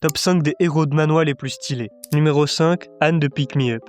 top 5 des héros de manhwa les plus stylés. Numéro 5, Anne de Pick Me Up.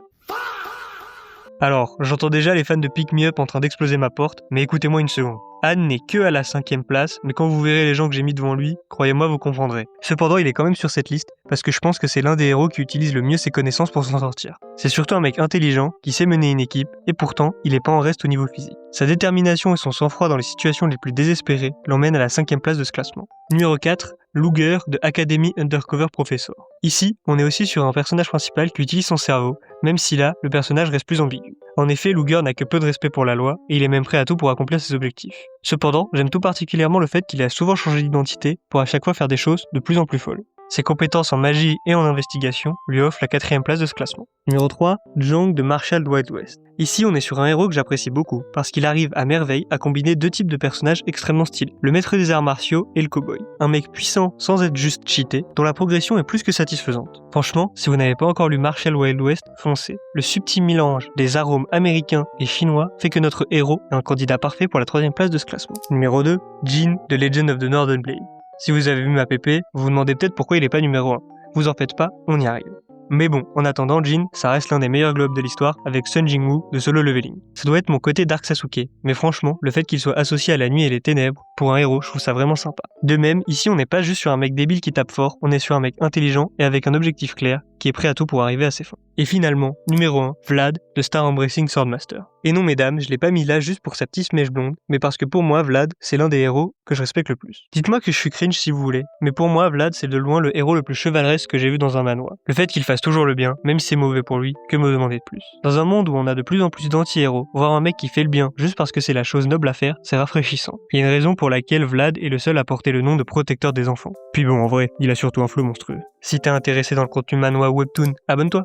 Alors, j'entends déjà les fans de Pick Me Up en train d'exploser ma porte, mais écoutez-moi une seconde. Anne n'est que à la 5ème place, mais quand vous verrez les gens que j'ai mis devant lui, croyez-moi, vous comprendrez. Cependant, il est quand même sur cette liste, parce que je pense que c'est l'un des héros qui utilise le mieux ses connaissances pour s'en sortir. C'est surtout un mec intelligent, qui sait mener une équipe, et pourtant, il est pas en reste au niveau physique. Sa détermination et son sang-froid dans les situations les plus désespérées l'emmènent à la 5ème place de ce classement. Numéro 4, Luger de Academy Undercover Professor. Ici, on est aussi sur un personnage principal qui utilise son cerveau, même si là, le personnage reste plus ambigu. En effet, Luger n'a que peu de respect pour la loi, et il est même prêt à tout pour accomplir ses objectifs. Cependant, j'aime tout particulièrement le fait qu'il a souvent changé d'identité pour à chaque fois faire des choses de plus en plus folles. Ses compétences en magie et en investigation lui offrent la 4ème place de ce classement. Numéro 3, Jong de Marshall Wild West. Ici, on est sur un héros que j'apprécie beaucoup, parce qu'il arrive à merveille à combiner deux types de personnages extrêmement stylés, le maître des arts martiaux et le cowboy. Un mec puissant sans être juste cheaté, dont la progression est plus que satisfaisante. Franchement, si vous n'avez pas encore lu Marshall Wild West, foncez. Le subtil mélange des arômes américains et chinois fait que notre héros est un candidat parfait pour la 3ème place de ce classement. Numéro 2, Jin de Legend of the Northern Blade. Si vous avez vu ma PP, vous vous demandez peut-être pourquoi il est pas numéro 1. Vous en faites pas, on y arrive. Mais bon, en attendant, Jin, ça reste l'un des meilleurs globes de l'histoire avec Sun Jingwoo de Solo Leveling. Ça doit être mon côté Dark Sasuke, mais franchement, le fait qu'il soit associé à la nuit et les ténèbres, pour un héros, je trouve ça vraiment sympa. De même, ici on n'est pas juste sur un mec débile qui tape fort, on est sur un mec intelligent et avec un objectif clair, qui est prêt à tout pour arriver à ses fins. Et finalement, numéro 1, Vlad de Star Embracing Swordmaster. Et non mesdames, je l'ai pas mis là juste pour sa petite mèche blonde, mais parce que pour moi, Vlad, c'est l'un des héros que je respecte le plus. Dites-moi que je suis cringe si vous voulez, mais pour moi, Vlad, c'est de loin le héros le plus chevaleresque que j'ai vu dans un manhwa. Le fait qu'il fasse toujours le bien, même si c'est mauvais pour lui, que me demander de plus. Dans un monde où on a de plus en plus d'anti-héros, voir un mec qui fait le bien juste parce que c'est la chose noble à faire, c'est rafraîchissant. Il y a une raison pour laquelle Vlad est le seul à porter le nom de protecteur des enfants. Puis bon, en vrai, il a surtout un flow monstrueux. Si t'es intéressé dans le contenu manhwa ou webtoon, abonne-toi.